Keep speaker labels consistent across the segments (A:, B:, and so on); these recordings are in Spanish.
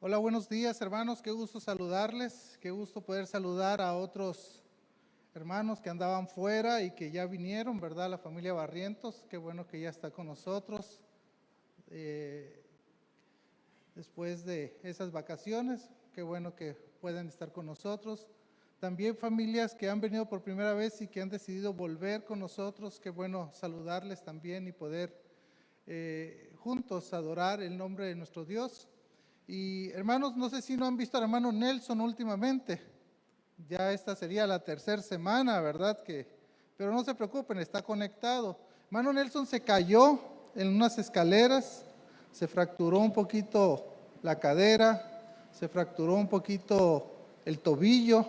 A: Hola, buenos días hermanos, qué gusto saludarles, qué gusto poder saludar a otros hermanos que andaban fuera y que ya vinieron, ¿verdad? La familia Barrientos, qué bueno que ya está con nosotros después de esas vacaciones, qué bueno que puedan estar con nosotros. También familias que han venido por primera vez y que han decidido volver con nosotros, qué bueno saludarles también y poder juntos adorar el nombre de nuestro Dios. Y hermanos, no sé si no han visto al hermano Nelson últimamente. Ya esta sería la tercera semana, ¿verdad? Pero no se preocupen, está conectado. Hermano Nelson se cayó en unas escaleras, se fracturó un poquito la cadera, se fracturó un poquito el tobillo.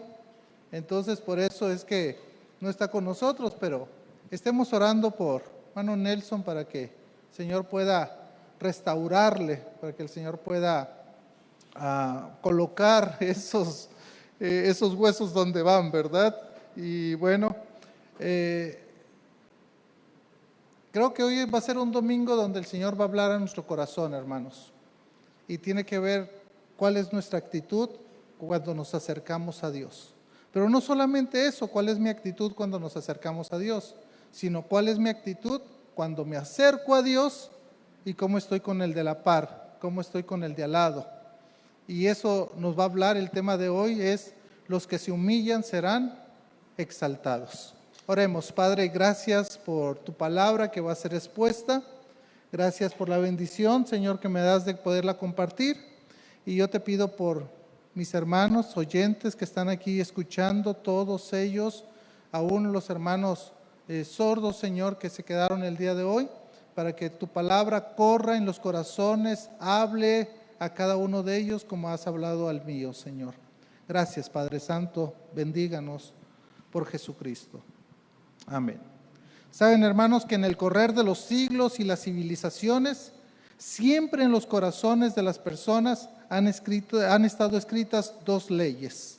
A: Entonces por eso es que no está con nosotros, pero estemos orando por hermano Nelson para que el Señor pueda restaurarle, para que el Señor pueda colocar esos huesos donde van, ¿verdad? Y bueno, creo que hoy va a ser un domingo donde el Señor va a hablar a nuestro corazón, hermanos. Y tiene que ver cuál es nuestra actitud cuando nos acercamos a Dios. Pero no solamente eso, cuál es mi actitud cuando nos acercamos a Dios, sino cuál es mi actitud cuando me acerco a Dios y cómo estoy con el de la par, cómo estoy con el de al lado. Y eso nos va a hablar el tema de hoy, es los que se humillan serán exaltados. Oremos. Padre, gracias por tu palabra que va a ser expuesta. Gracias por la bendición, Señor, que me das de poderla compartir. Y yo te pido por mis hermanos oyentes que están aquí escuchando, todos ellos, aún los hermanos sordos, Señor, que se quedaron el día de hoy, para que tu palabra corra en los corazones, hable a cada uno de ellos como has hablado al mío, Señor. Gracias, Padre Santo, bendíganos por Jesucristo. Amén. Saben, hermanos, que en el correr de los siglos y las civilizaciones, siempre en los corazones de las personas han estado escritas dos leyes.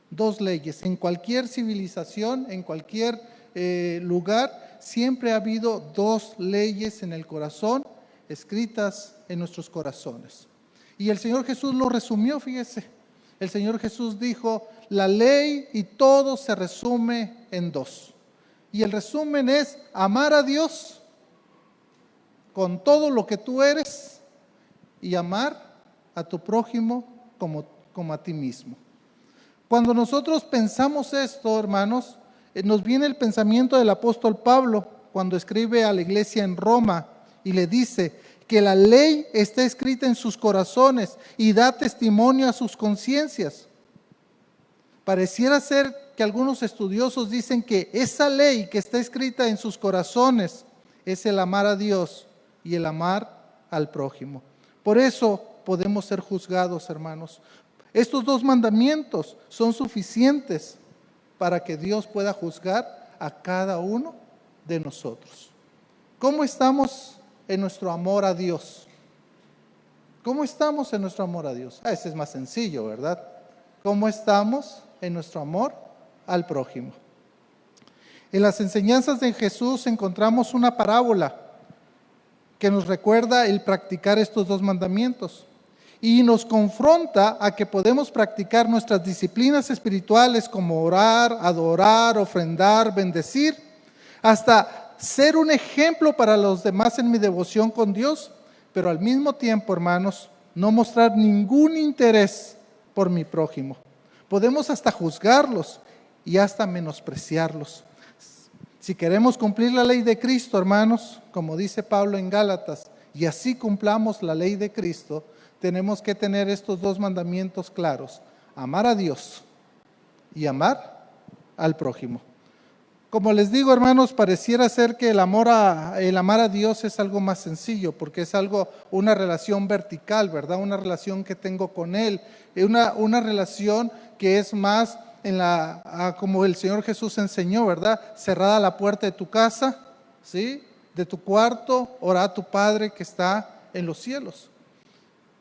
A: Dos leyes. En cualquier civilización, en cualquier lugar, siempre ha habido dos leyes en el corazón, escritas en nuestros corazones. Y el Señor Jesús lo resumió, fíjese. El Señor Jesús dijo, la ley y todo se resume en dos. Y el resumen es amar a Dios con todo lo que tú eres y amar a tu prójimo como a ti mismo. Cuando nosotros pensamos esto, hermanos, nos viene el pensamiento del apóstol Pablo cuando escribe a la iglesia en Roma y le dice que la ley está escrita en sus corazones y da testimonio a sus conciencias. Pareciera ser que algunos estudiosos dicen que esa ley que está escrita en sus corazones es el amar a Dios y el amar al prójimo. Por eso podemos ser juzgados, hermanos. Estos dos mandamientos son suficientes para que Dios pueda juzgar a cada uno de nosotros. ¿Cómo estamos en nuestro amor a Dios? ¿Cómo estamos en nuestro amor a Dios? Ese es más sencillo, ¿verdad? ¿Cómo estamos en nuestro amor al prójimo? En las enseñanzas de Jesús encontramos una parábola que nos recuerda el practicar estos dos mandamientos y nos confronta a que podemos practicar nuestras disciplinas espirituales como orar, adorar, ofrendar, bendecir, hasta ser un ejemplo para los demás en mi devoción con Dios, pero al mismo tiempo, hermanos, no mostrar ningún interés por mi prójimo. Podemos hasta juzgarlos y hasta menospreciarlos. Si queremos cumplir la ley de Cristo, hermanos, como dice Pablo en Gálatas, y así cumplamos la ley de Cristo, tenemos que tener estos dos mandamientos claros: amar a Dios y amar al prójimo. Como les digo, hermanos, pareciera ser que el amar a Dios es algo más sencillo, porque es una relación vertical, ¿verdad? Una relación que tengo con Él, una relación que es más como el Señor Jesús enseñó, ¿verdad? Cerrada la puerta de tu casa, ¿sí? De tu cuarto, ora a tu Padre que está en los cielos.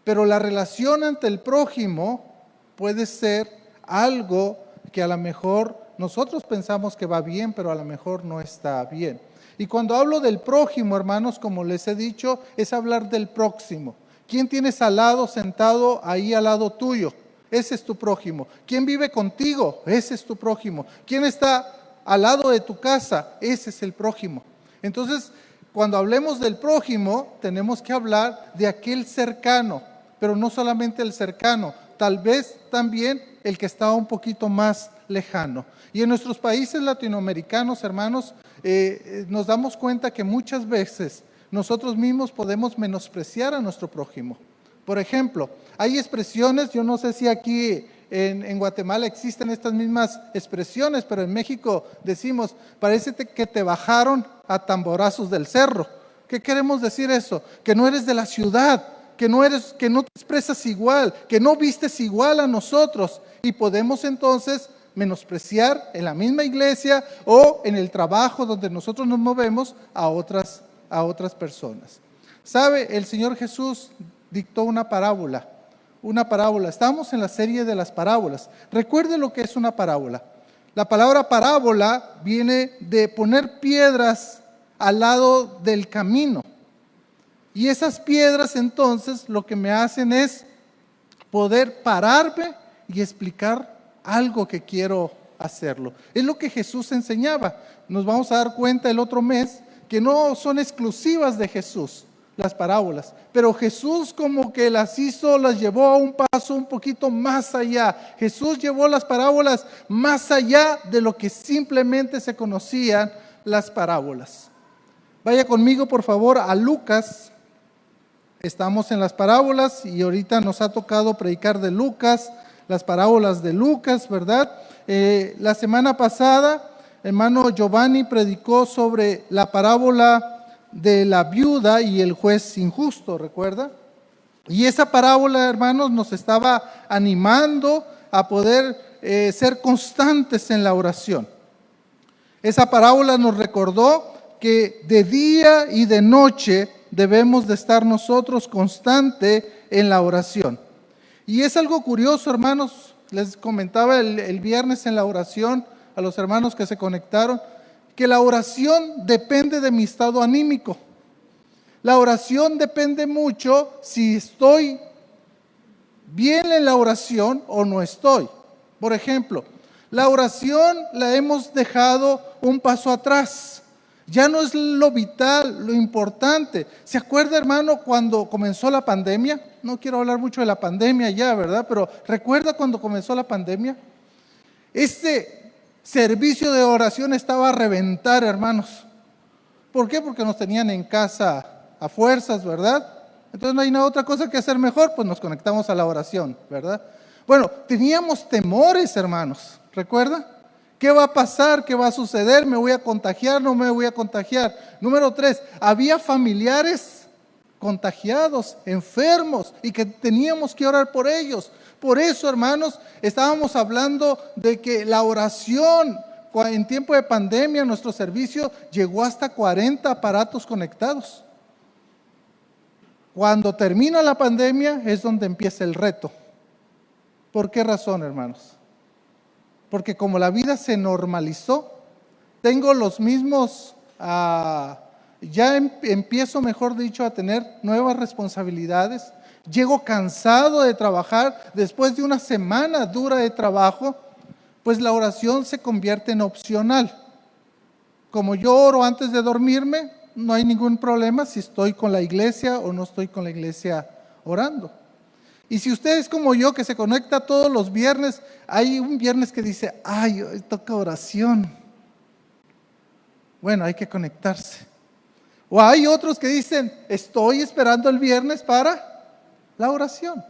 A: Pero la relación ante el prójimo puede ser algo que a lo mejor nosotros pensamos que va bien, pero a lo mejor no está bien. Y cuando hablo del prójimo, hermanos, como les he dicho, es hablar del próximo. ¿Quién tienes al lado, sentado ahí al lado tuyo? Ese es tu prójimo. ¿Quién vive contigo? Ese es tu prójimo. ¿Quién está al lado de tu casa? Ese es el prójimo. Entonces, cuando hablemos del prójimo, tenemos que hablar de aquel cercano, pero no solamente el cercano, tal vez también el que está un poquito más lejano. Y en nuestros países latinoamericanos, hermanos, nos damos cuenta que muchas veces nosotros mismos podemos menospreciar a nuestro prójimo. Por ejemplo, hay expresiones, yo no sé si aquí en Guatemala existen estas mismas expresiones, pero en México decimos, parece que te bajaron a tamborazos del cerro. ¿Qué queremos decir eso? Que no eres de la ciudad, que no te expresas igual, que no vistes igual a nosotros. Y podemos entonces menospreciar en la misma iglesia o en el trabajo donde nosotros nos movemos a otras personas. ¿Sabe? El Señor Jesús dictó una parábola. Estamos en la serie de las parábolas. Recuerde lo que es una parábola. La palabra parábola viene de poner piedras al lado del camino. Y esas piedras entonces lo que me hacen es poder pararme y explicar algo que quiero hacerlo. Es lo que Jesús enseñaba. Nos vamos a dar cuenta el otro mes que no son exclusivas de Jesús las parábolas, pero Jesús como que las llevó a un paso un poquito más allá. Jesús llevó las parábolas más allá de lo que simplemente se conocían las parábolas. Vaya conmigo por favor a Lucas. Estamos en las parábolas y ahorita nos ha tocado predicar de Lucas, las parábolas de Lucas, ¿verdad? La semana pasada, hermano Giovanni predicó sobre la parábola de la viuda y el juez injusto, ¿recuerda? Y esa parábola, hermanos, nos estaba animando a poder ser constantes en la oración. Esa parábola nos recordó que de día y de noche debemos de estar nosotros constantes en la oración. Y es algo curioso, hermanos, les comentaba el viernes en la oración a los hermanos que se conectaron, que la oración depende de mi estado anímico. La oración depende mucho si estoy bien en la oración o no estoy. Por ejemplo, la oración la hemos dejado un paso atrás. Ya no es lo vital, lo importante. ¿Se acuerda, hermano, cuando comenzó la pandemia? No quiero hablar mucho de la pandemia ya, ¿verdad? Pero ¿recuerda cuando comenzó la pandemia? Este servicio de oración estaba a reventar, hermanos. ¿Por qué? Porque nos tenían en casa a fuerzas, ¿verdad? Entonces no hay nada otra cosa que hacer mejor, pues nos conectamos a la oración, ¿verdad? Bueno, teníamos temores, hermanos, ¿recuerda? ¿Qué va a pasar? ¿Qué va a suceder? ¿Me voy a contagiar? ¿No me voy a contagiar? Número 3, había familiares contagiados, enfermos, y que teníamos que orar por ellos. Por eso, hermanos, estábamos hablando de que la oración en tiempo de pandemia, nuestro servicio llegó hasta 40 aparatos conectados. Cuando termina la pandemia es donde empieza el reto. ¿Por qué razón, hermanos? Porque como la vida se normalizó, tengo los mismos, empiezo, mejor dicho, a tener nuevas responsabilidades. Llego cansado de trabajar, después de una semana dura de trabajo, pues la oración se convierte en opcional. Como yo oro antes de dormirme, no hay ningún problema si estoy con la iglesia o no estoy con la iglesia orando. Y si usted es como yo, que se conecta todos los viernes, hay un viernes que dice, ay, hoy toca oración. Bueno, hay que conectarse. O hay otros que dicen, estoy esperando el viernes para la oración.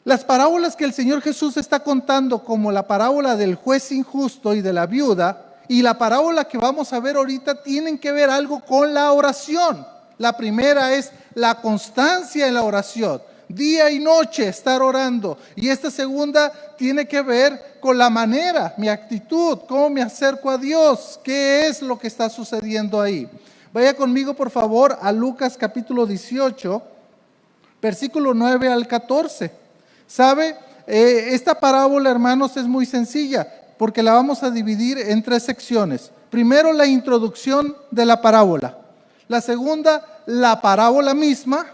A: Las parábolas que el Señor Jesús está contando, como la parábola del juez injusto y de la viuda, y la parábola que vamos a ver ahorita, tienen que ver algo con la oración. La primera es la constancia en la oración. Día y noche estar orando. Y esta segunda tiene que ver con la manera, mi actitud, cómo me acerco a Dios, qué es lo que está sucediendo ahí. Vaya conmigo por favor a Lucas capítulo 18, versículo 9 al 14. ¿Sabe? Esta parábola, hermanos, es muy sencilla porque la vamos a dividir en 3 secciones. Primero, la introducción de la parábola. La segunda, la parábola misma.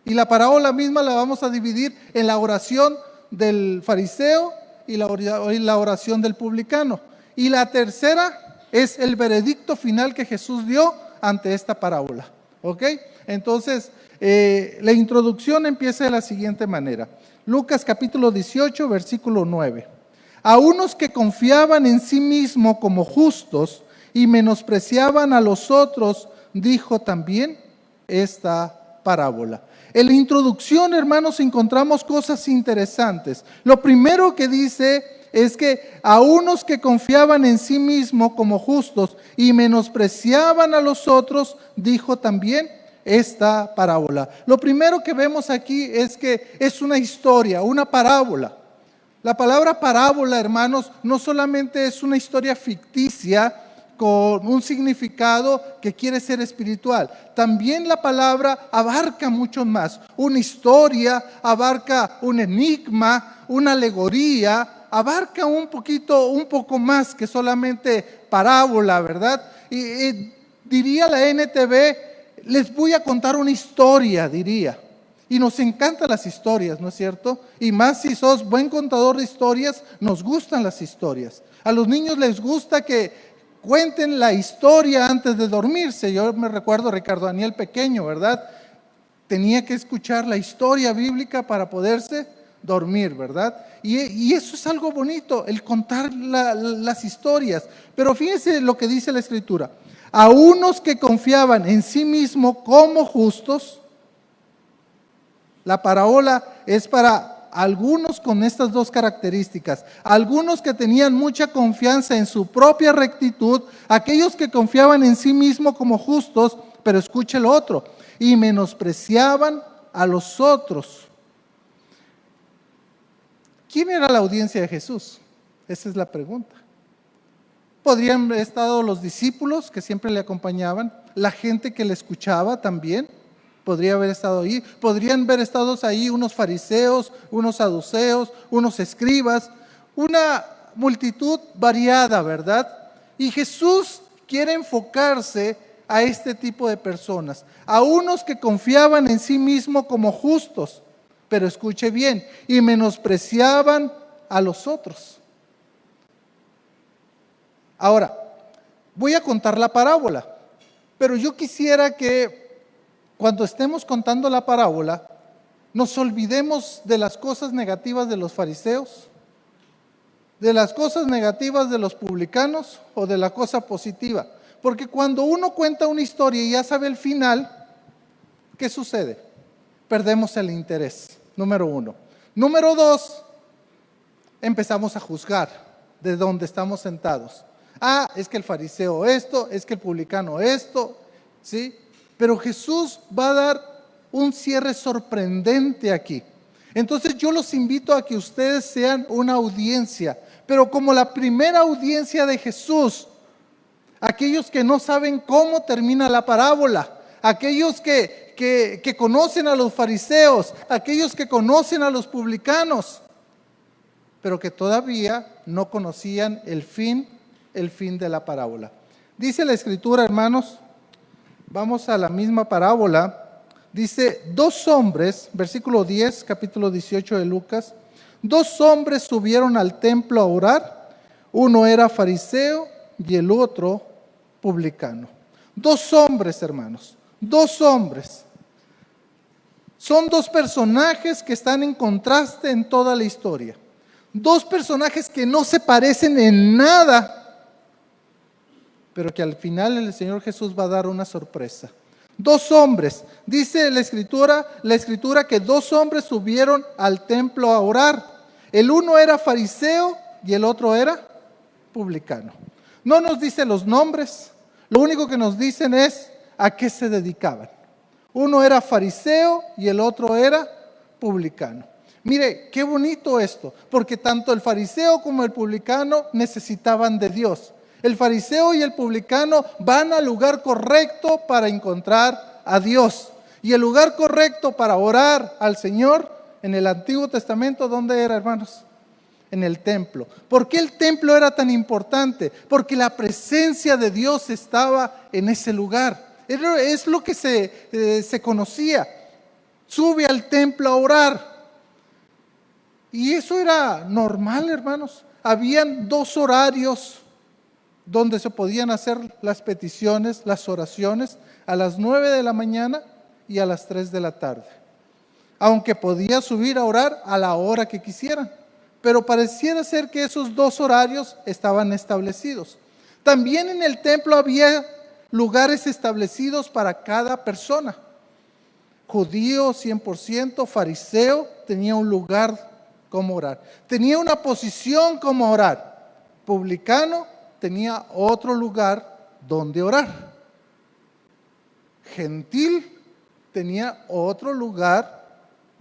A: Y la parábola misma la vamos a dividir en la oración del fariseo y la oración del publicano. Y la tercera es el veredicto final que Jesús dio ante esta parábola. ¿Ok? Entonces, la introducción empieza de la siguiente manera. Lucas capítulo 18, versículo 9. A unos que confiaban en sí mismos como justos y menospreciaban a los otros, dijo también esta parábola. En la introducción, hermanos, encontramos cosas interesantes. Lo primero que dice es que a unos que confiaban en sí mismos como justos y menospreciaban a los otros, dijo también esta parábola. Lo primero que vemos aquí es que es una historia, una parábola. La palabra parábola, hermanos, no solamente es una historia ficticia con un significado que quiere ser espiritual. También la palabra abarca mucho más. Una historia, abarca un enigma, una alegoría, abarca un poco más que solamente parábola, ¿verdad? Y diría la NTV, les voy a contar una historia, diría. Y nos encantan las historias, ¿no es cierto? Y más si sos buen contador de historias, nos gustan las historias. A los niños les gusta que cuenten la historia antes de dormirse. Yo me recuerdo a Ricardo Daniel pequeño, ¿verdad? Tenía que escuchar la historia bíblica para poderse dormir, ¿verdad? Y eso es algo bonito, el contar las historias. Pero fíjense lo que dice la Escritura. A unos que confiaban en sí mismos como justos. La parábola es para algunos con estas dos características. Algunos que tenían mucha confianza en su propia rectitud, aquellos que confiaban en sí mismos como justos, pero escuche lo otro, y menospreciaban a los otros. ¿Quién era la audiencia de Jesús? Esa es la pregunta. Podrían haber estado los discípulos que siempre le acompañaban, la gente que le escuchaba también. Podría haber estado ahí, podrían haber estado ahí unos fariseos, unos saduceos, unos escribas, una multitud variada, ¿verdad? Y Jesús quiere enfocarse a este tipo de personas, a unos que confiaban en sí mismos como justos, pero escuche bien, y menospreciaban a los otros. Ahora, voy a contar la parábola, pero yo quisiera que cuando estemos contando la parábola, nos olvidemos de las cosas negativas de los fariseos, de las cosas negativas de los publicanos o de la cosa positiva. Porque cuando uno cuenta una historia y ya sabe el final, ¿qué sucede? Perdemos el interés, número uno. Número dos, empezamos a juzgar de donde estamos sentados. Ah, es que el fariseo esto, es que el publicano esto, ¿sí? Pero Jesús va a dar un cierre sorprendente aquí. Entonces yo los invito a que ustedes sean una audiencia, pero como la primera audiencia de Jesús, aquellos que no saben cómo termina la parábola, aquellos que conocen a los fariseos, aquellos que conocen a los publicanos, pero que todavía no conocían el fin de la parábola. Dice la Escritura, hermanos, vamos a la misma parábola. Dice, 2 hombres, versículo 10, capítulo 18 de Lucas, 2 hombres subieron al templo a orar. Uno era fariseo y el otro publicano. 2 hombres, hermanos, 2 hombres. Son 2 personajes que están en contraste en toda la historia. 2 personajes que no se parecen en nada, pero que al final el Señor Jesús va a dar una sorpresa. 2 hombres, dice la escritura que 2 hombres subieron al templo a orar. El uno era fariseo y el otro era publicano. No nos dice los nombres, lo único que nos dicen es a qué se dedicaban. Uno era fariseo y el otro era publicano. Mire, qué bonito esto, porque tanto el fariseo como el publicano necesitaban de Dios. El fariseo y el publicano van al lugar correcto para encontrar a Dios. Y el lugar correcto para orar al Señor en el Antiguo Testamento, ¿dónde era, hermanos? En el templo. ¿Por qué el templo era tan importante? Porque la presencia de Dios estaba en ese lugar. Es lo que se conocía. sube al templo a orar. Y eso era normal, hermanos. Habían 2 horarios donde se podían hacer las peticiones, las oraciones, a las 9 de la mañana y a las 3 de la tarde. Aunque podía subir a orar a la hora que quisieran, pero pareciera ser que esos 2 horarios estaban establecidos. También en el templo había lugares establecidos para cada persona. Judío 100%, fariseo, tenía un lugar como orar. Tenía una posición como orar. Publicano tenía otro lugar donde orar. Gentil tenía otro lugar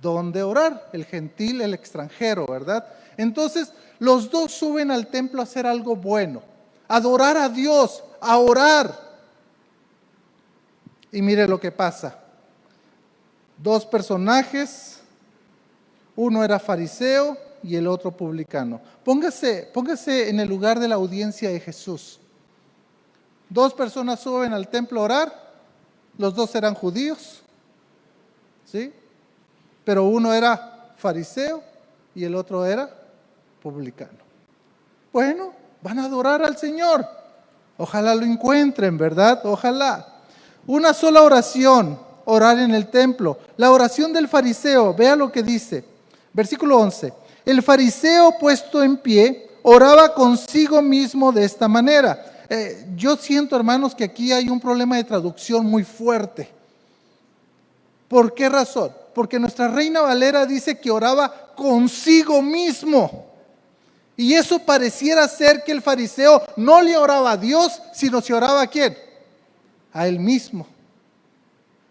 A: donde orar. El gentil, el extranjero, ¿verdad? Entonces, los 2 suben al templo a hacer algo bueno, a adorar a Dios, a orar. Y mire lo que pasa. 2 personajes, uno era fariseo y el otro publicano. Póngase en el lugar de la audiencia de Jesús. 2 personas suben al templo a orar, los 2 eran judíos, ¿sí? Pero uno era fariseo y el otro era publicano. Bueno, van a adorar al Señor. Ojalá lo encuentren, ¿verdad? Ojalá. Una sola oración, orar en el templo. La oración del fariseo, vea lo que dice. Versículo 11. El fariseo puesto en pie oraba consigo mismo de esta manera. Yo siento, hermanos, que aquí hay un problema de traducción muy fuerte. ¿Por qué razón? Porque nuestra Reina Valera dice que oraba consigo mismo. Y eso pareciera ser que el fariseo no le oraba a Dios, sino se oraba a ¿quién? A él mismo.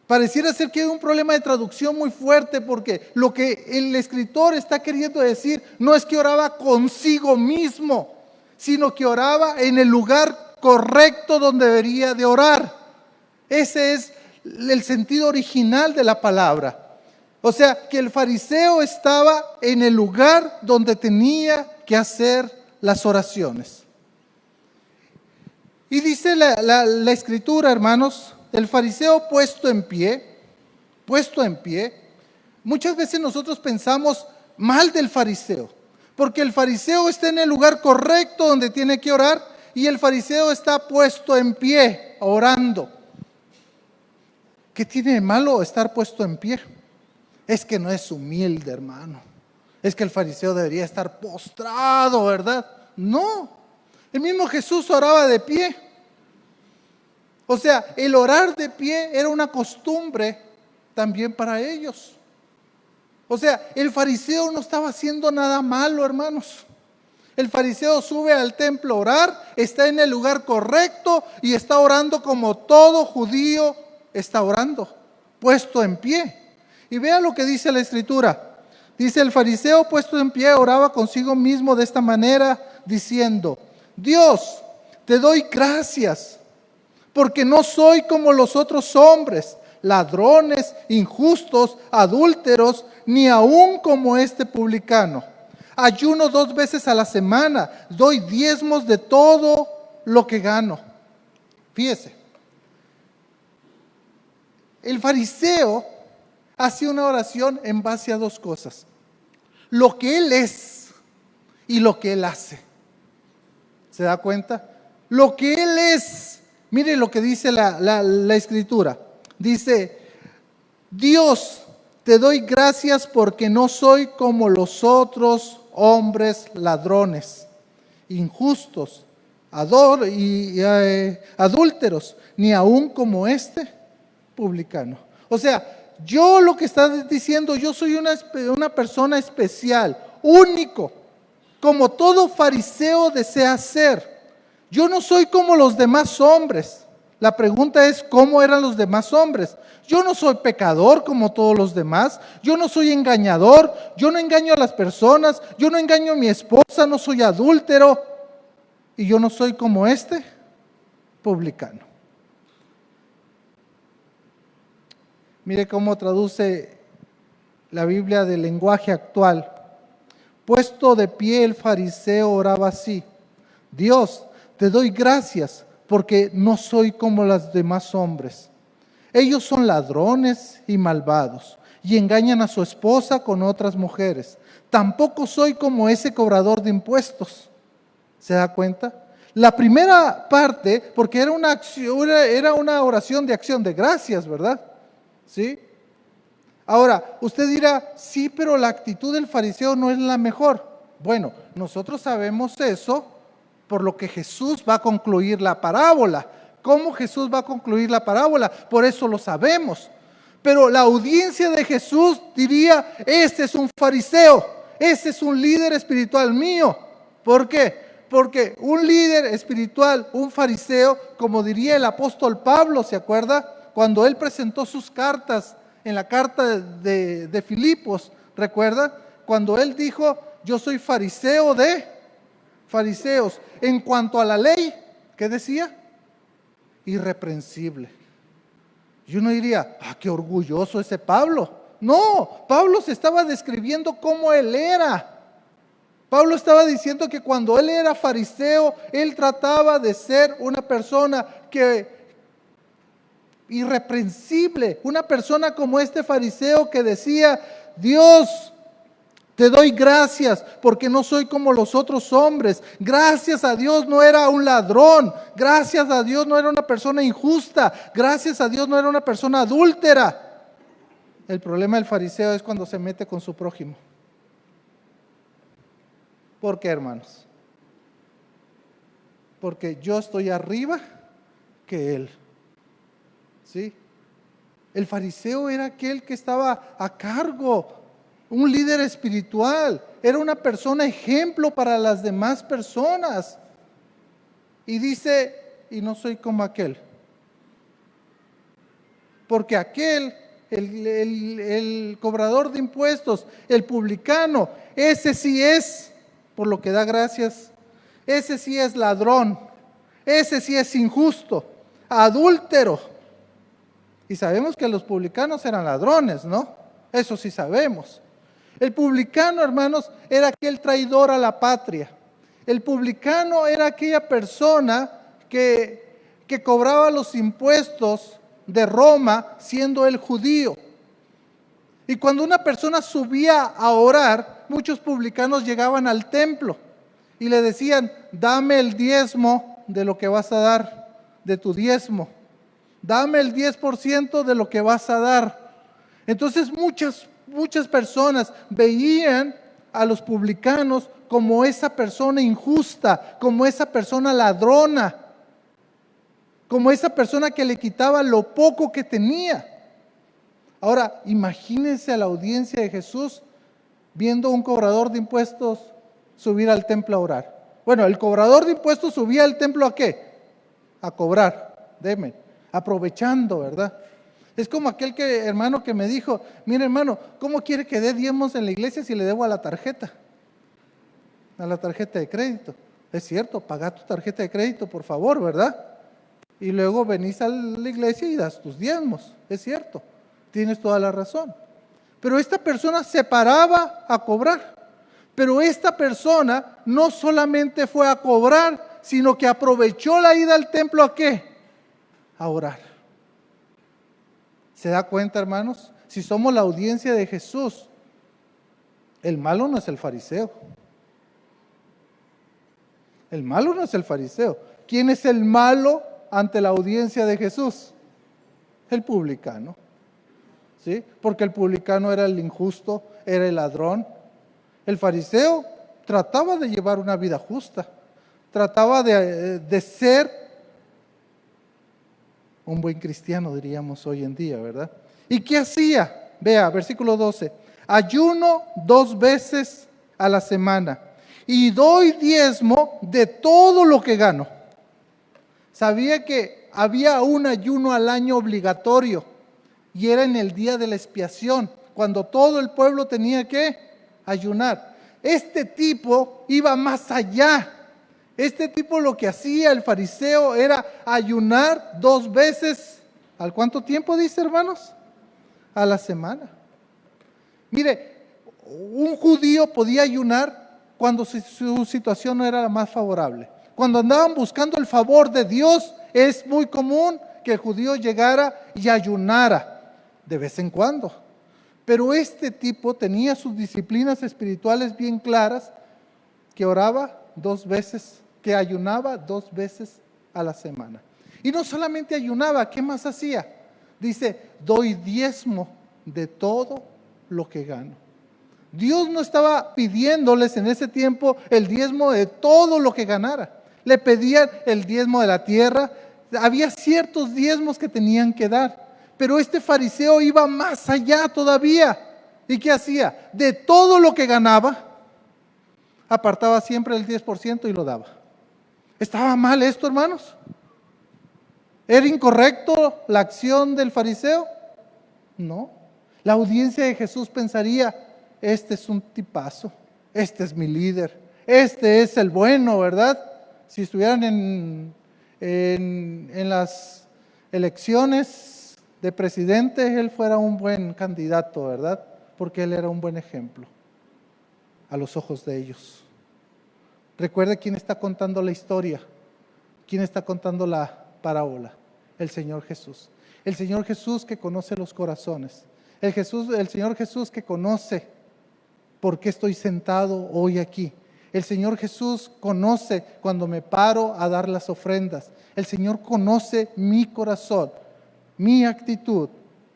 A: Pareciera ser que hay un problema de traducción muy fuerte, porque lo que el escritor está queriendo decir no es que oraba consigo mismo, sino que oraba en el lugar correcto donde debería de orar. Ese es el sentido original de la palabra. O sea, que el fariseo estaba en el lugar donde tenía que hacer las oraciones. Y dice la escritura, hermanos, el fariseo puesto en pie. Muchas veces nosotros pensamos mal del fariseo, porque el fariseo está en el lugar correcto donde tiene que orar y el fariseo está puesto en pie, orando. ¿Qué tiene de malo estar puesto en pie? Es que no es humilde, hermano. Es que el fariseo debería estar postrado, ¿verdad? No. El mismo Jesús oraba de pie. O sea, el orar de pie era una costumbre también para ellos. O sea, el fariseo no estaba haciendo nada malo, hermanos. El fariseo sube al templo a orar, está en el lugar correcto y está orando como todo judío está orando, puesto en pie. Y vea lo que dice la escritura. Dice: el fariseo puesto en pie oraba consigo mismo de esta manera, diciendo: Dios, te doy gracias, porque no soy como los otros hombres, ladrones, injustos, adúlteros, ni aun como este publicano. Ayuno 2 veces a la semana, doy diezmos de todo lo que gano. Fíjese, el fariseo hace una oración en base a 2 cosas: lo que él es y lo que él hace. ¿Se da cuenta? Lo que él es. Mire lo que dice la escritura. Dice: Dios, te doy gracias porque no soy como los otros hombres ladrones, injustos, adúlteros, ni aun como este publicano. O sea, yo lo que está diciendo, yo soy una persona especial, único, como todo fariseo desea ser. Yo no soy como los demás hombres. La pregunta es: ¿cómo eran los demás hombres? Yo no soy pecador como todos los demás. Yo no soy engañador. Yo no engaño a las personas. Yo no engaño a mi esposa. No soy adúltero. Y yo no soy como este publicano. Mire cómo traduce la Biblia del lenguaje actual. Puesto de pie, el fariseo oraba así: Dios, te doy gracias porque no soy como los demás hombres. Ellos son ladrones y malvados y engañan a su esposa con otras mujeres. Tampoco soy como ese cobrador de impuestos. ¿Se da cuenta? La primera parte, porque era una oración de acción de gracias, ¿verdad? ¿Sí? Ahora, usted dirá, sí, pero la actitud del fariseo no es la mejor. Bueno, nosotros sabemos eso por lo que Jesús va a concluir la parábola. ¿Cómo Jesús va a concluir la parábola? Por eso lo sabemos. Pero la audiencia de Jesús diría, este es un fariseo, este es un líder espiritual mío. ¿Por qué? Porque un líder espiritual, un fariseo, como diría el apóstol Pablo, ¿se acuerda? Cuando él presentó sus cartas en la carta de Filipos, ¿recuerda? Cuando él dijo, yo soy fariseo de fariseos. En cuanto a la ley, ¿qué decía? Irreprensible. Y uno diría, qué orgulloso ese Pablo. No, Pablo se estaba describiendo cómo él era. Pablo estaba diciendo que cuando él era fariseo, él trataba de ser una persona irreprensible, una persona como este fariseo que decía, Dios, te doy gracias porque no soy como los otros hombres. Gracias a Dios no era un ladrón. Gracias a Dios no era una persona injusta. Gracias a Dios no era una persona adúltera. El problema del fariseo es cuando se mete con su prójimo. ¿Por qué, hermanos? Porque yo estoy arriba que él. ¿Sí? El fariseo era aquel que estaba a cargo, un líder espiritual, era una persona ejemplo para las demás personas. Y dice, y no soy como aquel. Porque aquel, el cobrador de impuestos, el publicano, ese sí es, por lo que da gracias, ese sí es ladrón, ese sí es injusto, adúltero. Y sabemos que los publicanos eran ladrones, ¿no? Eso sí sabemos. El publicano, hermanos, era aquel traidor a la patria. El publicano era aquella persona que cobraba los impuestos de Roma siendo él judío. Y cuando una persona subía a orar, muchos publicanos llegaban al templo y le decían, dame el diezmo de lo que vas a dar, de tu diezmo. Dame el 10% de lo que vas a dar. Entonces muchas personas veían a los publicanos como esa persona injusta, como esa persona ladrona, como esa persona que le quitaba lo poco que tenía. Ahora, imagínense a la audiencia de Jesús viendo a un cobrador de impuestos subir al templo a orar. Bueno, el cobrador de impuestos subía al templo ¿a qué? A cobrar, deme, aprovechando, ¿verdad? Es como aquel hermano que me dijo, mire hermano, ¿cómo quiere que dé diezmos en la iglesia si le debo a la tarjeta de crédito? Es cierto, paga tu tarjeta de crédito, por favor, ¿verdad? Y luego venís a la iglesia y das tus diezmos, es cierto, tienes toda la razón. Pero esta persona se paraba a cobrar, pero esta persona no solamente fue a cobrar, sino que aprovechó la ida al templo ¿a qué? A orar. ¿Se da cuenta, hermanos? Si somos la audiencia de Jesús, el malo no es el fariseo. El malo no es el fariseo. ¿Quién es el malo ante la audiencia de Jesús? El publicano. ¿Sí? Porque el publicano era el injusto, era el ladrón. El fariseo trataba de llevar una vida justa, trataba de ser un buen cristiano, diríamos hoy en día, ¿verdad? ¿Y qué hacía? Vea, versículo 12. Ayuno 2 veces a la semana y doy diezmo de todo lo que gano. Sabía que había un ayuno al año obligatorio y era en el día de la expiación, cuando todo el pueblo tenía que ayunar. Este tipo iba más allá. Este tipo lo que hacía el fariseo era ayunar 2 veces. ¿Al cuánto tiempo dice, hermanos? A la semana. Mire, un judío podía ayunar cuando su situación no era la más favorable. Cuando andaban buscando el favor de Dios, es muy común que el judío llegara y ayunara de vez en cuando. Pero este tipo tenía sus disciplinas espirituales bien claras, que oraba 2 veces, que ayunaba 2 veces a la semana. Y no solamente ayunaba, ¿qué más hacía? Dice, doy diezmo de todo lo que gano. Dios no estaba pidiéndoles en ese tiempo el diezmo de todo lo que ganara. Le pedían el diezmo de la tierra. Había ciertos diezmos que tenían que dar. Pero este fariseo iba más allá todavía. ¿Y qué hacía? De todo lo que ganaba, apartaba siempre el 10% y lo daba. ¿Estaba mal esto, hermanos? ¿Era incorrecto la acción del fariseo? No. La audiencia de Jesús pensaría, este es un tipazo, este es mi líder, este es el bueno, ¿verdad? Si estuvieran en las elecciones de presidente, él fuera un buen candidato, ¿verdad? Porque él era un buen ejemplo a los ojos de ellos. Recuerde quién está contando la historia, quién está contando la parábola. El Señor Jesús. El Señor Jesús que conoce los corazones. El Señor Jesús que conoce por qué estoy sentado hoy aquí. El Señor Jesús conoce cuando me paro a dar las ofrendas. El Señor conoce mi corazón, mi actitud,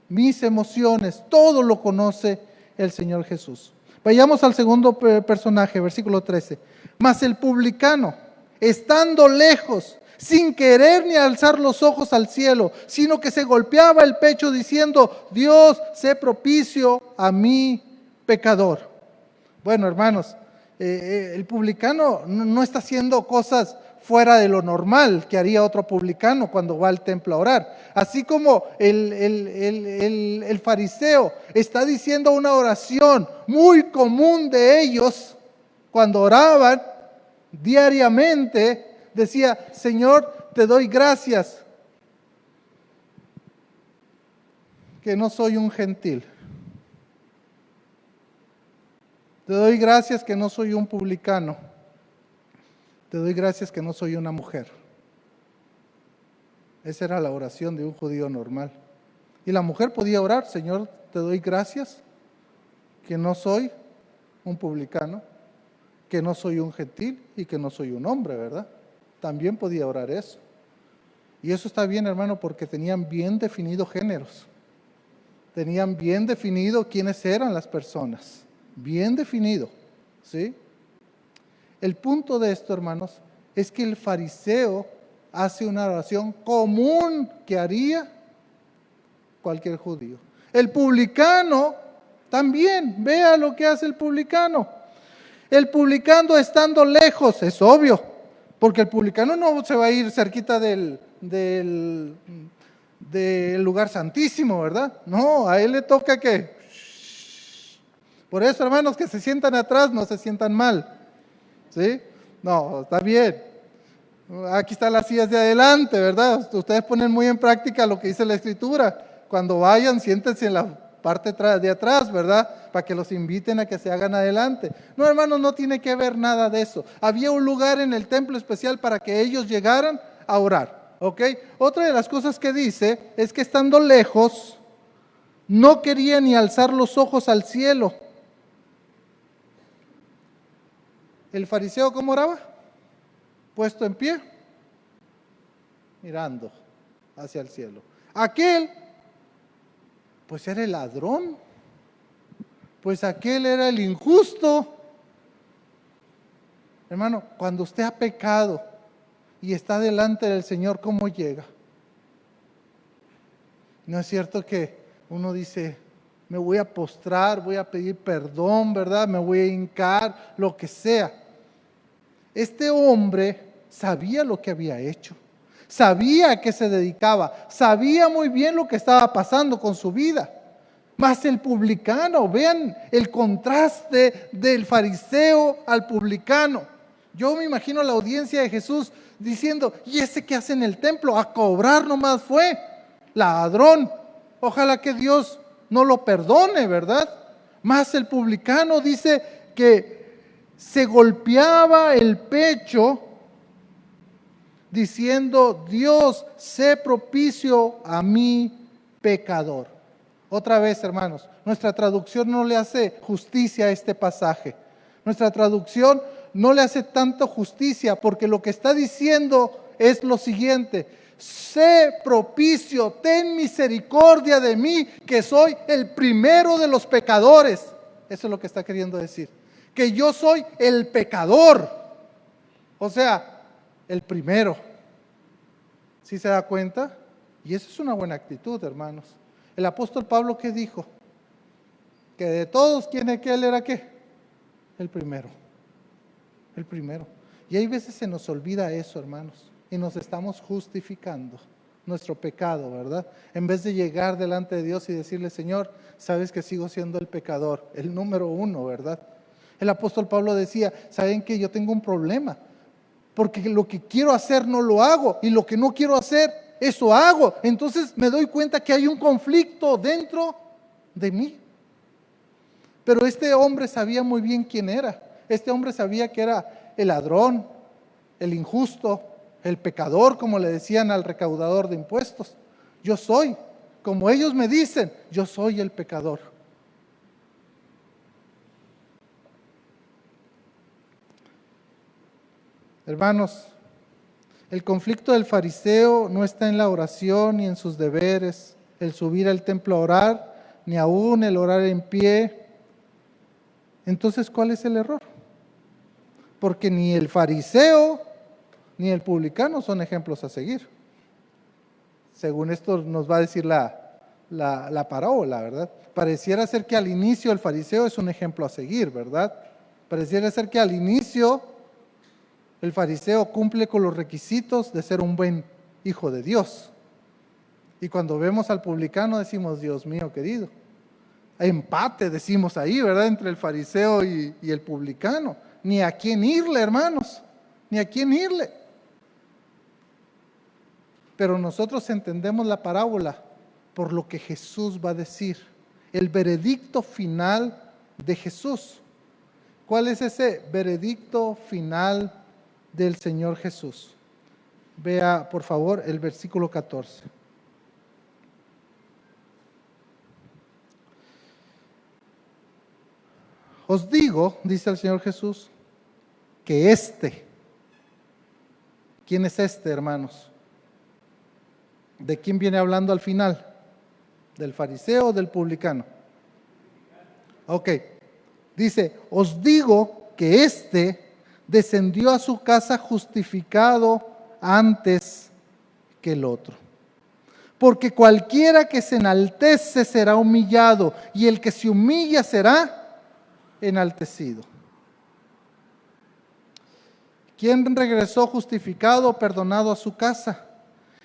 A: mis emociones. Todo lo conoce el Señor Jesús. Vayamos al segundo personaje, versículo 13. Mas el publicano, estando lejos, sin querer ni alzar los ojos al cielo, sino que se golpeaba el pecho diciendo, Dios, sé propicio a mí, pecador. Bueno, hermanos, el publicano no está haciendo cosas fuera de lo normal que haría otro publicano cuando va al templo a orar. Así como el fariseo está diciendo una oración muy común de ellos cuando oraban diariamente, decía, Señor, te doy gracias que no soy un gentil. Te doy gracias que no soy un publicano. Te doy gracias que no soy una mujer. Esa era la oración de un judío normal. Y la mujer podía orar, Señor, te doy gracias que no soy un publicano, que no soy un gentil y que no soy un hombre, ¿verdad? También podía orar eso. Y eso está bien, hermano, porque tenían bien definidos géneros. Tenían bien definido quiénes eran las personas. Bien definido, ¿sí? El punto de esto, hermanos, es que el fariseo hace una oración común que haría cualquier judío. El publicano también, vea lo que hace el publicano. El publicano estando lejos, es obvio, porque el publicano no se va a ir cerquita del lugar santísimo, ¿verdad? No, a él le toca que... Por eso, hermanos, que se sientan atrás, no se sientan mal, ¿sí? No, está bien. Aquí están las sillas de adelante, ¿verdad? Ustedes ponen muy en práctica lo que dice la Escritura. Cuando vayan, siéntense en la parte de atrás, ¿verdad? Para que los inviten a que se hagan adelante. No, hermanos, no tiene que ver nada de eso. Había un lugar en el templo especial para que ellos llegaran a orar, ¿ok? Otra de las cosas que dice es que estando lejos, no quería ni alzar los ojos al cielo. ¿El fariseo cómo oraba? Puesto en pie, mirando hacia el cielo. Aquel, pues era el ladrón, pues aquel era el injusto. Hermano, cuando usted ha pecado y está delante del Señor, ¿cómo llega? ¿No es cierto que uno dice, me voy a postrar, voy a pedir perdón, ¿verdad? Me voy a hincar, lo que sea. Este hombre sabía lo que había hecho, sabía a qué se dedicaba, sabía muy bien lo que estaba pasando con su vida. Mas el publicano, vean el contraste del fariseo al publicano. Yo me imagino la audiencia de Jesús diciendo, ¿y ese qué hace en el templo? A cobrar nomás fue, ladrón. Ojalá que Dios no lo perdone, ¿verdad? Mas el publicano dice que se golpeaba el pecho diciendo: Dios, sé propicio a mi pecador. Otra vez, hermanos, nuestra traducción no le hace justicia a este pasaje. Nuestra traducción no le hace tanto justicia, porque lo que está diciendo es lo siguiente: sé propicio, ten misericordia de mí, que soy el primero de los pecadores. Eso es lo que está queriendo decir, que yo soy el pecador, o sea, el primero. ¿Sí se da cuenta? Y eso es una buena actitud, hermanos. El apóstol Pablo, ¿qué dijo? Que de todos, ¿quién él era qué? El primero. El primero. Y hay veces se nos olvida eso, hermanos, y nos estamos justificando nuestro pecado, ¿verdad? En vez de llegar delante de Dios y decirle: Señor, sabes que sigo siendo el pecador, el número uno, ¿verdad? El apóstol Pablo decía: ¿saben qué? Yo tengo un problema, porque lo que quiero hacer no lo hago, y lo que no quiero hacer, eso hago. Entonces me doy cuenta que hay un conflicto dentro de mí. Pero este hombre sabía muy bien quién era. Este hombre sabía que era el ladrón, el injusto, el pecador, como le decían al recaudador de impuestos. Yo soy, como ellos me dicen, yo soy el pecador. Hermanos, el conflicto del fariseo no está en la oración ni en sus deberes, el subir al templo a orar, ni aún el orar en pie. Entonces, ¿cuál es el error? Porque ni el fariseo ni el publicano son ejemplos a seguir. Según esto nos va a decir la parábola, ¿verdad? Pareciera ser que al inicio el fariseo es un ejemplo a seguir, ¿verdad? Pareciera ser que al inicio el fariseo cumple con los requisitos de ser un buen hijo de Dios. Y cuando vemos al publicano decimos: Dios mío querido, empate decimos ahí, ¿verdad? Entre el fariseo y el publicano. Ni a quién irle, hermanos, ni a quién irle. Pero nosotros entendemos la parábola por lo que Jesús va a decir, el veredicto final de Jesús. ¿Cuál es ese veredicto final del Señor Jesús? Vea, por favor, el versículo 14. Os digo, dice el Señor Jesús, que ¿quién es hermanos? ¿De quién viene hablando al final? ¿Del fariseo o del publicano? Ok, dice: os digo que descendió a su casa justificado antes que el otro. Porque cualquiera que se enaltece será humillado, y el que se humilla será enaltecido. ¿Quién regresó justificado, perdonado a su casa?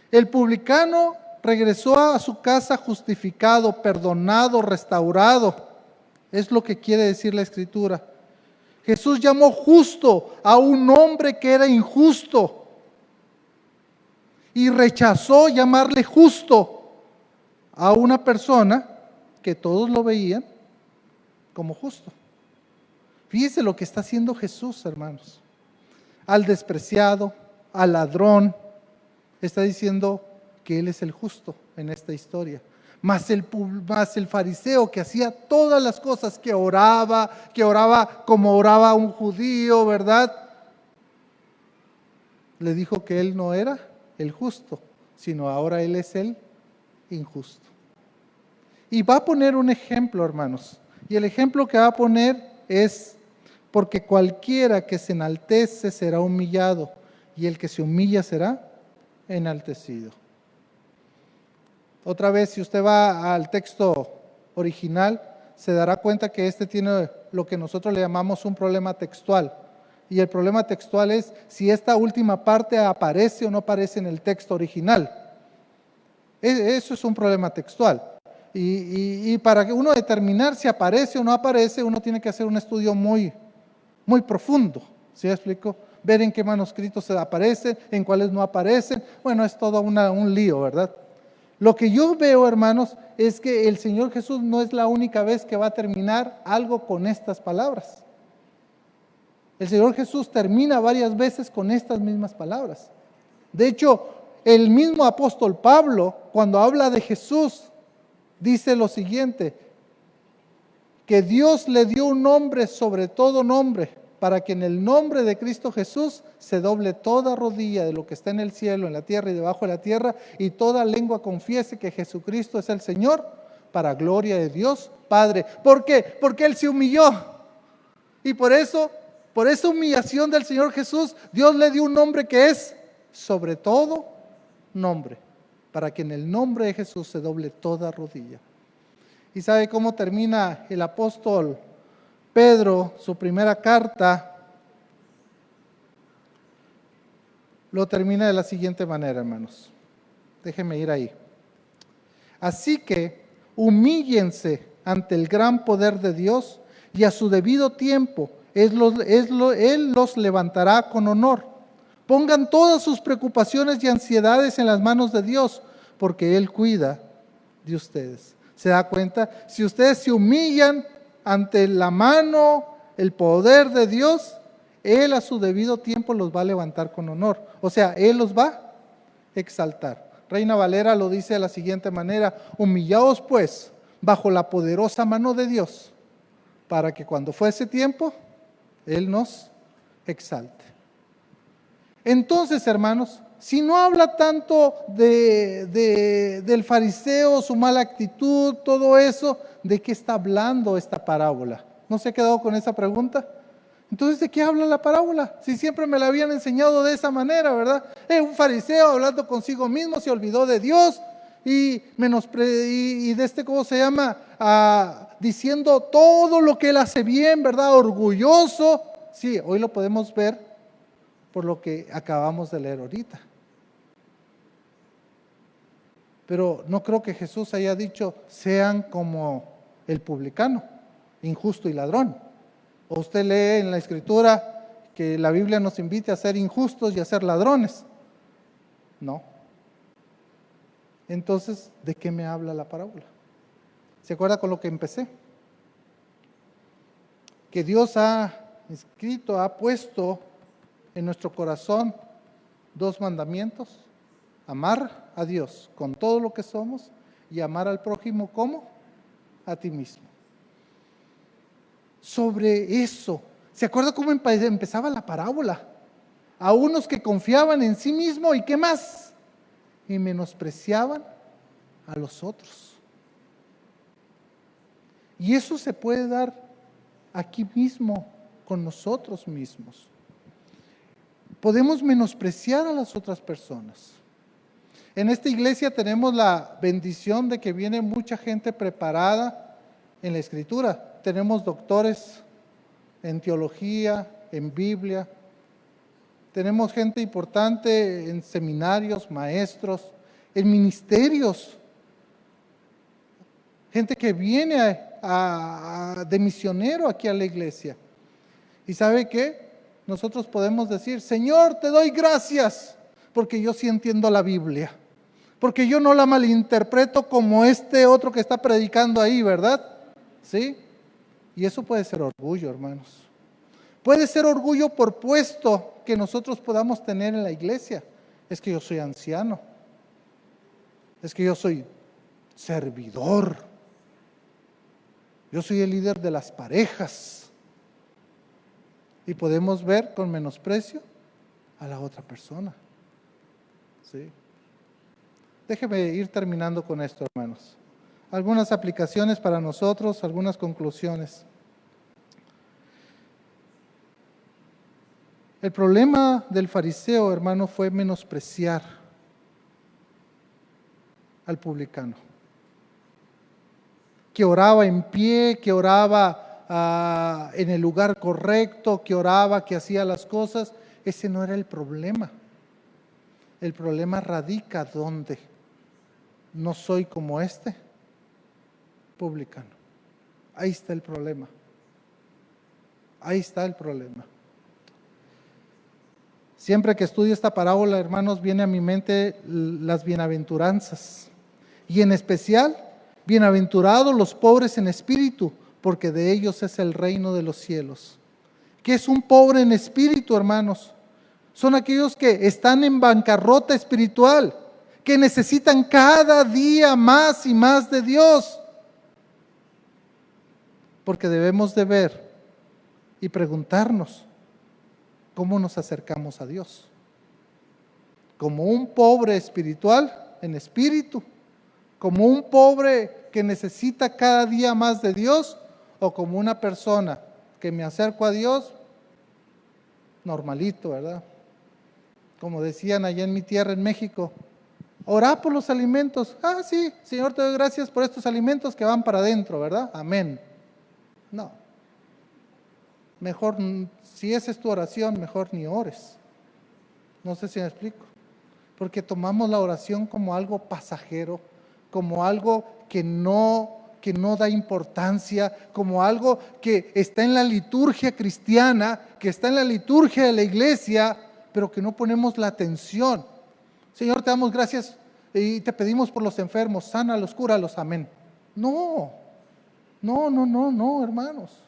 A: El publicano regresó a su casa justificado, perdonado, restaurado. Es lo que quiere decir la Escritura. Jesús llamó justo a un hombre que era injusto y rechazó llamarle justo a una persona que todos lo veían como justo. Fíjese lo que está haciendo Jesús, hermanos. Al despreciado, al ladrón, está diciendo que Él es el justo en esta historia. Más el fariseo, que hacía todas las cosas, que oraba como oraba un judío, ¿verdad? Le dijo que él no era el justo, sino ahora él es el injusto. Y va a poner un ejemplo, hermanos. Y el ejemplo que va a poner es: porque cualquiera que se enaltece será humillado, y el que se humilla será enaltecido. Otra vez, si usted va al texto original, se dará cuenta que tiene lo que nosotros le llamamos un problema textual. Y el problema textual es si esta última parte aparece o no aparece en el texto original. Eso es un problema textual. Y para que uno determinar si aparece o no aparece, uno tiene que hacer un estudio muy profundo. ¿Sí me explico? Ver en qué manuscritos se aparece, en cuáles no aparecen. Bueno, es todo un lío, ¿verdad? Lo que yo veo, hermanos, es que el Señor Jesús no es la única vez que va a terminar algo con estas palabras. El Señor Jesús termina varias veces con estas mismas palabras. De hecho, el mismo apóstol Pablo, cuando habla de Jesús, dice lo siguiente, que Dios le dio un nombre sobre todo nombre, para que en el nombre de Cristo Jesús se doble toda rodilla de lo que está en el cielo, en la tierra y debajo de la tierra, y toda lengua confiese que Jesucristo es el Señor, para gloria de Dios Padre. ¿Por qué? Porque Él se humilló. Y por esa humillación del Señor Jesús, Dios le dio un nombre que es sobre todo nombre, para que en el nombre de Jesús se doble toda rodilla. ¿Y sabe cómo termina el apóstol Pedro su primera carta? Lo termina de la siguiente manera, hermanos. Déjenme ir ahí. Así que humíllense ante el gran poder de Dios y a su debido tiempo Él los levantará con honor. Pongan todas sus preocupaciones y ansiedades en las manos de Dios, porque Él cuida de ustedes. ¿Se da cuenta? Si ustedes se humillan ante la mano, el poder de Dios, Él a su debido tiempo los va a levantar con honor. O sea, Él los va a exaltar. Reina Valera lo dice de la siguiente manera: humillaos pues bajo la poderosa mano de Dios, para que cuando fuese tiempo, Él nos exalte. Entonces, hermanos, si no habla tanto del fariseo, su mala actitud, todo eso, ¿de qué está hablando esta parábola? ¿No se ha quedado con esa pregunta? Entonces, ¿de qué habla la parábola? Si siempre me la habían enseñado de esa manera, ¿verdad? Un fariseo hablando consigo mismo, se olvidó de Dios y ¿cómo se llama? Diciendo todo lo que él hace bien, ¿verdad? Orgulloso. Sí, hoy lo podemos ver por lo que acabamos de leer ahorita. Pero no creo que Jesús haya dicho, sean como el publicano, injusto y ladrón. O usted lee en la Escritura que la Biblia nos invite a ser injustos y a ser ladrones. No. Entonces, ¿de qué me habla la parábola? ¿Se acuerda con lo que empecé? Que Dios ha escrito, ha puesto en nuestro corazón 2 mandamientos: amar a Dios con todo lo que somos y amar al prójimo como a ti mismo. Sobre eso, ¿se acuerda cómo empezaba la parábola? A unos que confiaban en sí mismos y ¿qué más? Y menospreciaban a los otros. Y eso se puede dar aquí mismo con nosotros mismos. Podemos menospreciar a las otras personas. En esta iglesia tenemos la bendición de que viene mucha gente preparada en la Escritura. Tenemos doctores en teología, en Biblia. Tenemos gente importante en seminarios, maestros, en ministerios. Gente que viene de misionero aquí a la iglesia. ¿Y sabe qué? Nosotros podemos decir, Señor, te doy gracias, porque yo sí entiendo la Biblia. Porque yo no la malinterpreto como este otro que está predicando ahí, ¿verdad? ¿Sí? Y eso puede ser orgullo, hermanos. Puede ser orgullo por puesto que nosotros podamos tener en la iglesia. Es que yo soy anciano. Es que yo soy servidor. Yo soy el líder de las parejas. Y podemos ver con menosprecio a la otra persona. ¿Sí? Déjeme ir terminando con esto, hermanos. Algunas aplicaciones para nosotros, algunas conclusiones. El problema del fariseo, hermano, fue menospreciar al publicano. Que oraba en pie, que oraba en el lugar correcto, que oraba, que hacía las cosas. Ese no era el problema. El problema radica ¿dónde? No soy como este publicano. Ahí está el problema. Ahí está el problema. Siempre que estudio esta parábola, hermanos, viene a mi mente las bienaventuranzas. Y en especial, bienaventurados los pobres en espíritu, porque de ellos es el reino de los cielos. ¿Qué es un pobre en espíritu, hermanos? Son aquellos que están en bancarrota espiritual, que necesitan cada día más y más de Dios. Porque debemos de ver y preguntarnos cómo nos acercamos a Dios. Como un pobre espiritual, en espíritu, como un pobre que necesita cada día más de Dios, o como una persona que me acerco a Dios normalito, ¿verdad? Como decían allá en mi tierra, en México, orá por los alimentos. Ah, sí, Señor, te doy gracias por estos alimentos que van para adentro, ¿verdad? Amén. No. Mejor, si esa es tu oración, mejor ni ores. No sé si me explico. Porque tomamos la oración como algo pasajero, como algo que no da importancia, como algo que está en la liturgia cristiana, que está en la liturgia de la iglesia, pero que no ponemos la atención. Señor, te damos gracias y te pedimos por los enfermos, sánalos, cúralos, amén. No, hermanos.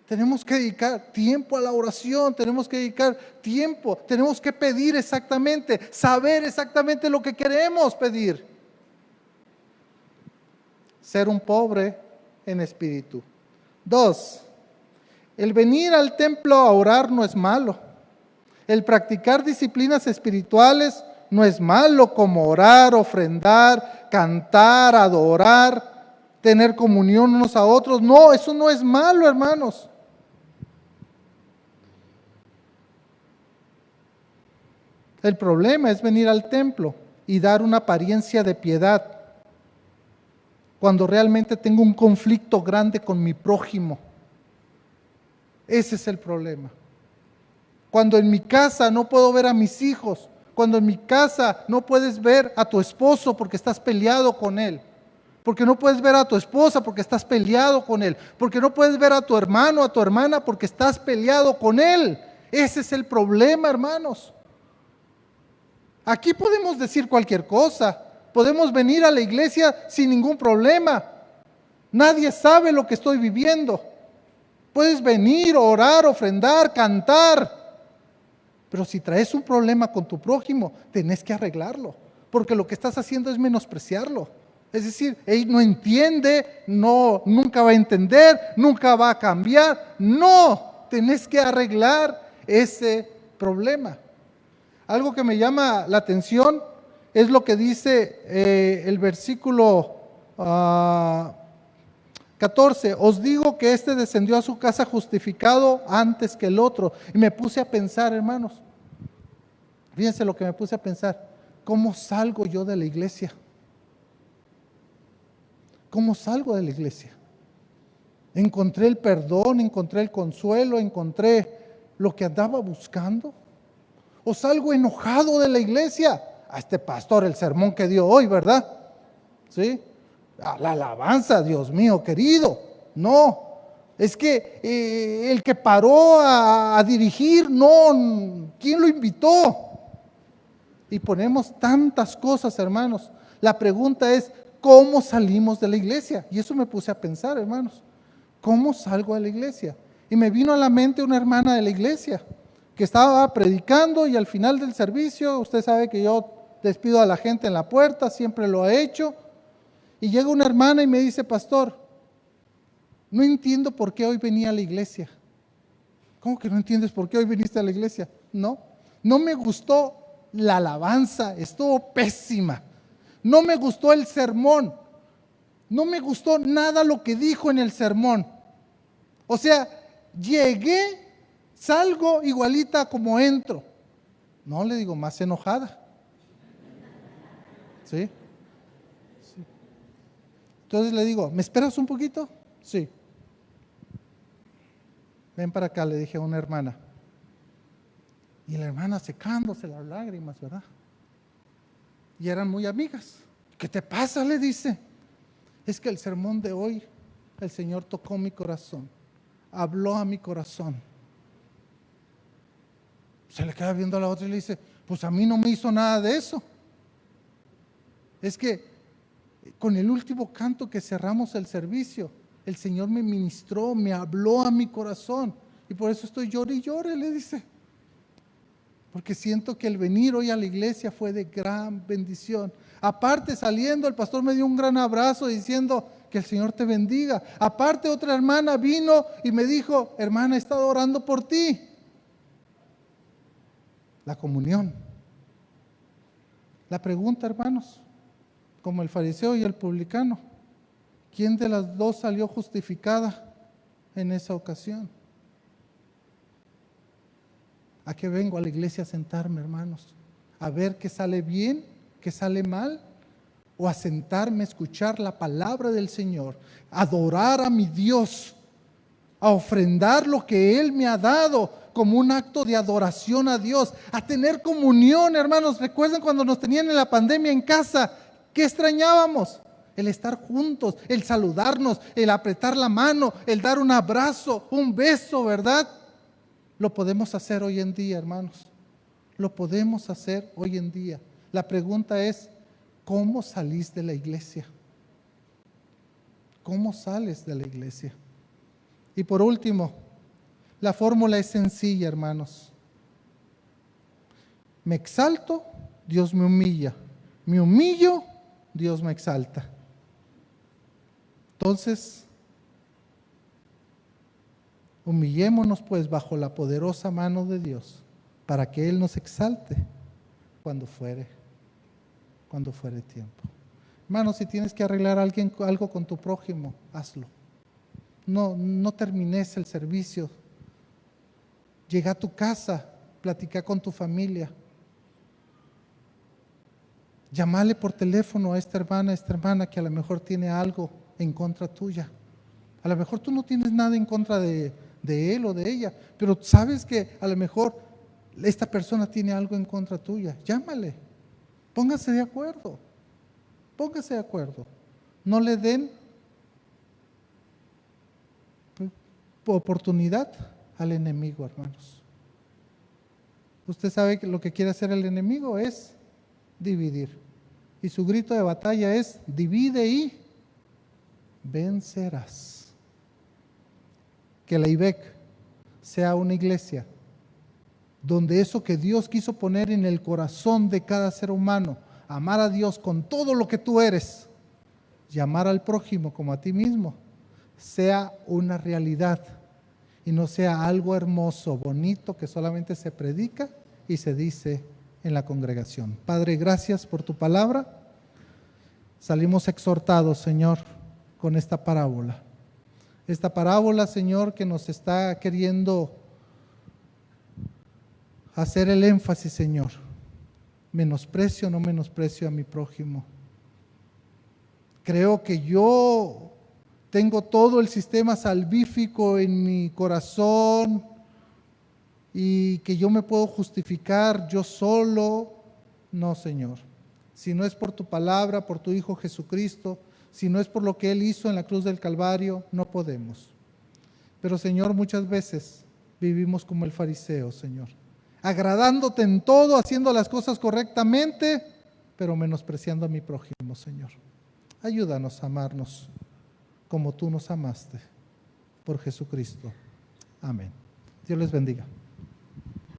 A: Tenemos que dedicar tiempo a la oración, tenemos que dedicar tiempo, tenemos que pedir exactamente, saber exactamente lo que queremos pedir. Ser un pobre en espíritu. 2, el venir al templo a orar no es malo. El practicar disciplinas espirituales no es malo, como orar, ofrendar, cantar, adorar, tener comunión unos a otros. No, eso no es malo, hermanos. El problema es venir al templo y dar una apariencia de piedad cuando realmente tengo un conflicto grande con mi prójimo. Ese es el problema. Cuando en mi casa no puedo ver a mis hijos, cuando en mi casa no puedes ver a tu esposo porque estás peleado con él, porque no puedes ver a tu esposa porque estás peleado con él, porque no puedes ver a tu hermano, a tu hermana porque estás peleado con él. Ese es el problema, hermanos. Aquí podemos decir cualquier cosa, podemos venir a la iglesia sin ningún problema. Nadie sabe lo que estoy viviendo. Puedes venir, orar, ofrendar, cantar. Pero si traes un problema con tu prójimo, tenés que arreglarlo, porque lo que estás haciendo es menospreciarlo. Es decir, él no entiende, nunca va a entender, nunca va a cambiar. No, tenés que arreglar ese problema. Algo que me llama la atención es lo que dice el versículo 14. Os digo que este descendió a su casa justificado antes que el otro. Y me puse a pensar, hermanos, fíjense lo que me puse a pensar. ¿Cómo salgo yo de la iglesia? ¿Cómo salgo de la iglesia? Encontré el perdón, encontré el consuelo, encontré lo que andaba buscando. ¿O salgo enojado de la iglesia? A este pastor, el sermón que dio hoy, ¿verdad? ¿Sí? A la alabanza, Dios mío querido. No, es que el que paró a dirigir, no, ¿quién lo invitó? Y ponemos tantas cosas, hermanos. La pregunta es, ¿cómo salimos de la iglesia? Y eso me puse a pensar, hermanos. ¿Cómo salgo de la iglesia? Y me vino a la mente una hermana de la iglesia que estaba predicando y al final del servicio, usted sabe que yo despido a la gente en la puerta, siempre lo he hecho, y llega una hermana y me dice, pastor, no entiendo por qué hoy venía a la iglesia. ¿Cómo que no entiendes por qué hoy viniste a la iglesia? No me gustó la alabanza, estuvo pésima. No me gustó el sermón, no me gustó nada lo que dijo en el sermón. O sea, llegué, salgo igualita como entro. No, le digo, más enojada. ¿Sí? Sí. Entonces le digo, ¿me esperas un poquito? Sí. Ven para acá, le dije a una hermana. Y la hermana secándose las lágrimas, ¿verdad? Y eran muy amigas. ¿Qué te pasa?, le dice. Es que el sermón de hoy, el Señor tocó mi corazón, habló a mi corazón. Se le queda viendo a la otra y le dice, pues a mí no me hizo nada de eso. Es que con el último canto que cerramos el servicio, el Señor me ministró, me habló a mi corazón. Y por eso estoy llore y llore, le dice. porque siento que el venir hoy a la iglesia fue de gran bendición. Aparte, saliendo, el pastor me dio un gran abrazo diciendo que el Señor te bendiga. Aparte, otra hermana vino y me dijo, hermana, he estado orando por ti. La comunión. La pregunta, hermanos, como el fariseo y el publicano, ¿quién de las dos salió justificada en esa ocasión? ¿A qué vengo a la iglesia a sentarme, hermanos? ¿A ver qué sale bien, qué sale mal? ¿O a sentarme a escuchar la palabra del Señor, a adorar a mi Dios, a ofrendar lo que Él me ha dado como un acto de adoración a Dios, a tener comunión, hermanos? ¿Recuerdan cuando nos tenían en la pandemia en casa? ¿Qué extrañábamos? El estar juntos, el saludarnos, el apretar la mano, el dar un abrazo, un beso, ¿verdad? Lo podemos hacer hoy en día, hermanos. Lo podemos hacer hoy en día. La pregunta es, ¿cómo salís de la iglesia? ¿Cómo sales de la iglesia? Y por último, la fórmula es sencilla, hermanos. Me exalto, Dios me humilla. Me humillo, Dios me exalta. Entonces, humillémonos pues bajo la poderosa mano de Dios para que Él nos exalte cuando fuere tiempo. Hermano, si tienes que arreglar algo con tu prójimo, hazlo. No termines el servicio. Llega a tu casa, platica con tu familia. Llámale por teléfono a esta hermana que a lo mejor tiene algo en contra tuya. A lo mejor tú no tienes nada en contra de él o de ella, pero sabes que a lo mejor esta persona tiene algo en contra tuya. Llámale, póngase de acuerdo, no le den oportunidad al enemigo, hermanos. Usted sabe que lo que quiere hacer el enemigo es dividir, y su grito de batalla es: divide y vencerás. Que la IBEC sea una iglesia donde eso que Dios quiso poner en el corazón de cada ser humano, amar a Dios con todo lo que tú eres y amar al prójimo como a ti mismo, sea una realidad y no sea algo hermoso, bonito, que solamente se predica y se dice en la congregación. Padre, gracias por tu palabra. Salimos exhortados, Señor, con esta parábola. Esta parábola, Señor, que nos está queriendo hacer el énfasis, Señor. Menosprecio o no menosprecio a mi prójimo. Creo que yo tengo todo el sistema salvífico en mi corazón y que yo me puedo justificar yo solo. No, Señor. Si no es por tu palabra, por tu Hijo Jesucristo, si no es por lo que Él hizo en la cruz del Calvario, no podemos. Pero, Señor, muchas veces vivimos como el fariseo, Señor, agradándote en todo, haciendo las cosas correctamente, pero menospreciando a mi prójimo, Señor. Ayúdanos a amarnos como tú nos amaste, por Jesucristo. Amén. Dios les bendiga.